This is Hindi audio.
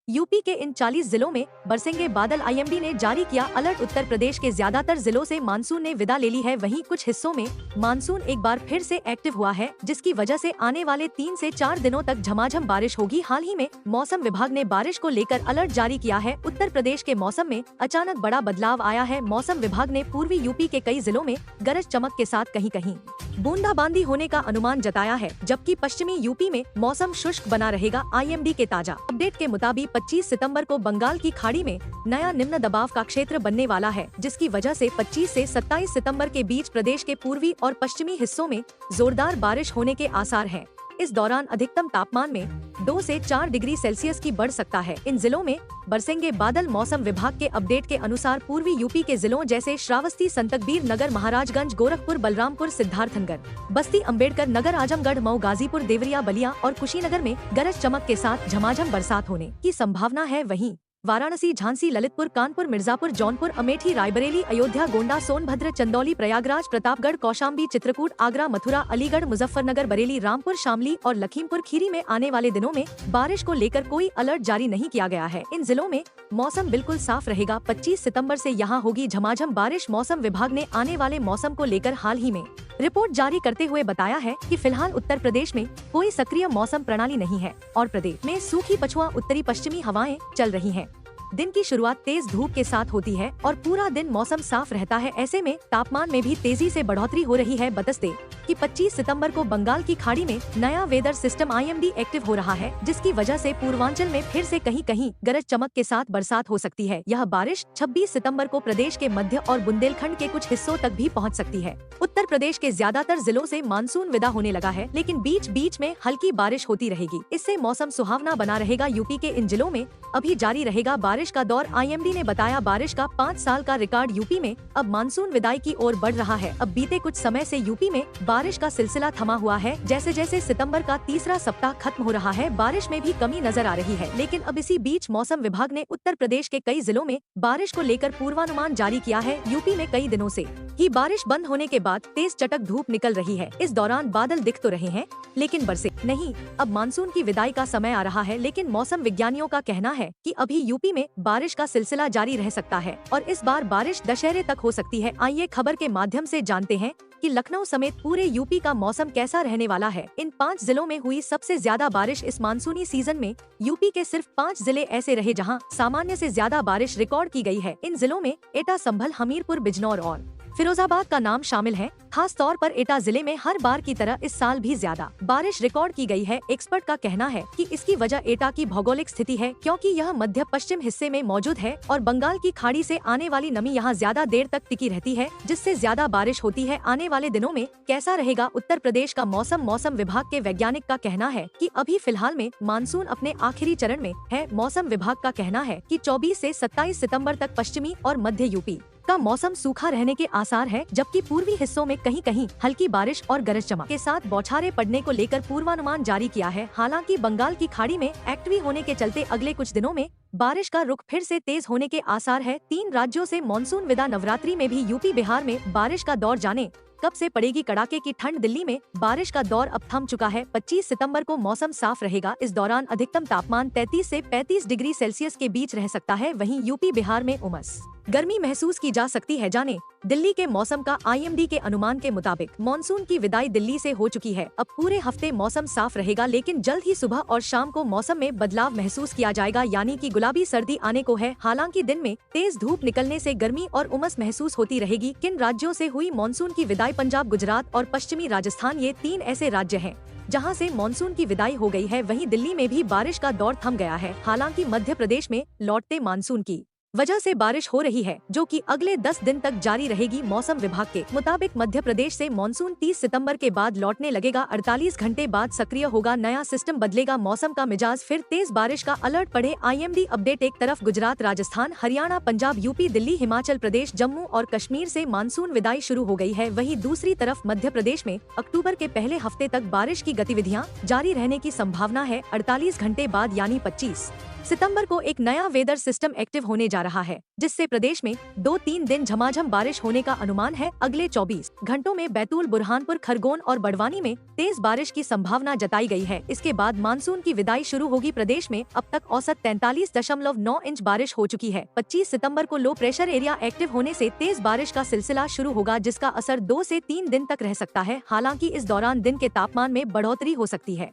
यूपी के इन 40 जिलों में बरसेंगे बादल। आईएमडी ने जारी किया अलर्ट। उत्तर प्रदेश के ज्यादातर जिलों से मानसून ने विदा ले ली है। वहीं कुछ हिस्सों में मानसून एक बार फिर से एक्टिव हुआ है, जिसकी वजह से आने वाले 3 से 4 दिनों तक झमाझम बारिश होगी। हाल ही में मौसम विभाग ने बारिश को लेकर अलर्ट जारी किया है। उत्तर प्रदेश के मौसम में अचानक बड़ा बदलाव आया है। मौसम विभाग ने पूर्वी यूपी के कई जिलों में गरज चमक के साथ कहीं कहीं बूंदाबांदी होने का अनुमान जताया है, जबकि पश्चिमी यूपी में मौसम शुष्क बना रहेगा। आईएमडी के ताजा अपडेट के मुताबिक 25 सितंबर को बंगाल की खाड़ी में नया निम्न दबाव का क्षेत्र बनने वाला है, जिसकी वजह से 25 से 27 सितंबर के बीच प्रदेश के पूर्वी और पश्चिमी हिस्सों में जोरदार बारिश होने के आसार हैं। इस दौरान अधिकतम तापमान में 2 से 4 डिग्री सेल्सियस की बढ़ सकता है। इन जिलों में बरसेंगे बादल। मौसम विभाग के अपडेट के अनुसार पूर्वी यूपी के जिलों जैसे श्रावस्ती, संतकबीर नगर, महाराजगंज, गोरखपुर, बलरामपुर, सिद्धार्थनगर, बस्ती, अम्बेडकर नगर, आजमगढ़, मऊ, गाजीपुर, देवरिया, बलिया और कुशीनगर में गरज चमक के साथ झमाझम बरसात होने की संभावना है। वहीं वाराणसी, झांसी, ललितपुर, कानपुर, मिर्जापुर, जौनपुर, अमेठी, रायबरेली, अयोध्या, गोंडा, सोनभद्र, चंदौली, प्रयागराज, प्रतापगढ़, कौशाम्बी, चित्रकूट, आगरा, मथुरा, अलीगढ़, मुजफ्फरनगर, बरेली, रामपुर, शामली और लखीमपुर खीरी में आने वाले दिनों में बारिश को लेकर कोई अलर्ट जारी नहीं किया गया है। इन जिलों में मौसम बिल्कुल साफ रहेगा। 25 सितंबर से यहां होगी झमाझम बारिश। मौसम विभाग ने आने वाले मौसम को लेकर हाल ही में रिपोर्ट जारी करते हुए बताया है कि फिलहाल उत्तर प्रदेश में कोई सक्रिय मौसम प्रणाली नहीं है और प्रदेश में सूखी पछुआ उत्तरी पश्चिमी हवाएं चल रही हैं। दिन की शुरुआत तेज धूप के साथ होती है और पूरा दिन मौसम साफ रहता है। ऐसे में तापमान में भी तेजी से बढ़ोतरी हो रही है। बतस्ते कि 25 सितंबर को बंगाल की खाड़ी में नया वेदर सिस्टम आईएमडी एक्टिव हो रहा है, जिसकी वजह से पूर्वांचल में फिर से कहीं कहीं गरज चमक के साथ बरसात हो सकती है। यह बारिश 26 सितंबर को प्रदेश के मध्य और बुंदेलखंड के कुछ हिस्सों तक भी पहुंच सकती है। उत्तर प्रदेश के ज्यादातर जिलों से मानसून विदा होने लगा है, लेकिन बीच बीच में हल्की बारिश होती रहेगी। इससे मौसम सुहावना बना रहेगा। यूपी के इन जिलों में अभी जारी रहेगा बारिश का दौर। आईएमडी ने बताया बारिश का 5 साल का रिकॉर्ड यूपी में अब मानसून विदाई की ओर बढ़ रहा है। अब बीते कुछ समय से यूपी में बारिश का सिलसिला थमा हुआ है। जैसे जैसे सितंबर का तीसरा सप्ताह खत्म हो रहा है, बारिश में भी कमी नजर आ रही है। लेकिन अब इसी बीच मौसम विभाग ने उत्तर प्रदेश के कई जिलों में बारिश को लेकर पूर्वानुमान जारी किया है। यूपी में कई दिनों से ही बारिश बंद होने के बाद तेज चटक धूप निकल रही है। इस दौरान बादल दिख तो रहे हैं, लेकिन बरसे नहीं। अब मानसून की विदाई का समय आ रहा है, लेकिन मौसम विज्ञानियों का कहना है कि अभी यूपी में बारिश का सिलसिला जारी रह सकता है और इस बार बारिश दशहरे तक हो सकती है। आइए खबर के माध्यम से जानते हैं कि लखनऊ समेत पूरे यूपी का मौसम कैसा रहने वाला है। इन 5 जिलों में हुई सबसे ज्यादा बारिश इस मानसूनी सीजन में। यूपी के सिर्फ 5 जिले ऐसे रहे जहां सामान्य से ज्यादा बारिश रिकॉर्ड की गई है। इन जिलों में एटा, संभल, हमीरपुर, बिजनौर और फिरोजाबाद का नाम शामिल है। खास तौर पर एटा जिले में हर बार की तरह इस साल भी ज्यादा बारिश रिकॉर्ड की गई है। एक्सपर्ट का कहना है कि इसकी वजह एटा की भौगोलिक स्थिति है, क्योंकि यह मध्य पश्चिम हिस्से में मौजूद है और बंगाल की खाड़ी से आने वाली नमी यहाँ ज्यादा देर तक टिकी रहती है, जिससे ज्यादा बारिश होती है। आने वाले दिनों में कैसा रहेगा उत्तर प्रदेश का मौसम? मौसम विभाग के वैज्ञानिक का कहना है कि अभी फिलहाल में मानसून अपने आखिरी चरण में है। मौसम विभाग का कहना है कि 24 से 27 सितंबर तक पश्चिमी और मध्य यूपी का मौसम सूखा रहने के आसार है, जबकि पूर्वी हिस्सों में कहीं कहीं हल्की बारिश और गरज चमक के साथ बौछारें पड़ने को लेकर पूर्वानुमान जारी किया है। हालांकि बंगाल की खाड़ी में एक्टिव होने के चलते अगले कुछ दिनों में बारिश का रुख फिर से तेज होने के आसार है। 3 राज्यों से मॉनसून विदा। नवरात्रि में भी यूपी बिहार में बारिश का दौर जाने कब से पड़ेगी कड़ाके की ठंड। दिल्ली में बारिश का दौर अब थम चुका है। 25 सितंबर को मौसम साफ रहेगा। इस दौरान अधिकतम तापमान 33 से 35 डिग्री सेल्सियस के बीच रह सकता है। वहीं यूपी बिहार में उमस गर्मी महसूस की जा सकती है। जाने दिल्ली के मौसम का आईएमडी के अनुमान के मुताबिक मानसून की विदाई दिल्ली से हो चुकी है। अब पूरे हफ्ते मौसम साफ रहेगा, लेकिन जल्द ही सुबह और शाम को मौसम में बदलाव महसूस किया जाएगा, यानी कि गुलाबी सर्दी आने को है। हालांकि दिन में तेज धूप निकलने से गर्मी और उमस महसूस होती रहेगी। किन राज्यों से हुई मानसून की विदाई? पंजाब, गुजरात और पश्चिमी राजस्थान, ये 3 ऐसे राज्य हैं जहां से मानसून की विदाई हो गई है। वहीं दिल्ली में भी बारिश का दौर थम गया है। हालांकि मध्य प्रदेश में लौटते मानसून की वजह से बारिश हो रही है, जो कि अगले 10 दिन तक जारी रहेगी। मौसम विभाग के मुताबिक मध्य प्रदेश से मानसून 30 सितंबर के बाद लौटने लगेगा। 48 घंटे बाद सक्रिय होगा, नया सिस्टम बदलेगा मौसम का मिजाज, फिर तेज बारिश का अलर्ट पड़े। IMD update. एक तरफ गुजरात, राजस्थान, हरियाणा, पंजाब, यूपी, दिल्ली, हिमाचल प्रदेश, जम्मू और कश्मीर से मानसून विदाई शुरू हो गई है। वहीं दूसरी तरफ मध्य प्रदेश में अक्टूबर के पहले हफ्ते तक बारिश की गतिविधियां जारी रहने की संभावना है। 48 घंटे बाद यानी 25 सितंबर को एक नया वेदर सिस्टम एक्टिव होने जा रहा है, जिससे प्रदेश में 2-3 दिन झमाझम बारिश होने का अनुमान है। अगले 24 घंटों में बैतूल, बुरहानपुर, खरगोन और बड़वानी में तेज बारिश की संभावना जताई गई है। इसके बाद मानसून की विदाई शुरू होगी। प्रदेश में अब तक औसत 43.9 इंच बारिश हो चुकी है। 25 सितंबर को लो प्रेशर एरिया एक्टिव होने से तेज बारिश का सिलसिला शुरू होगा, जिसका असर 2 से 3 दिन तक रह सकता है। हालांकि इस दौरान दिन के तापमान में बढ़ोतरी हो सकती है।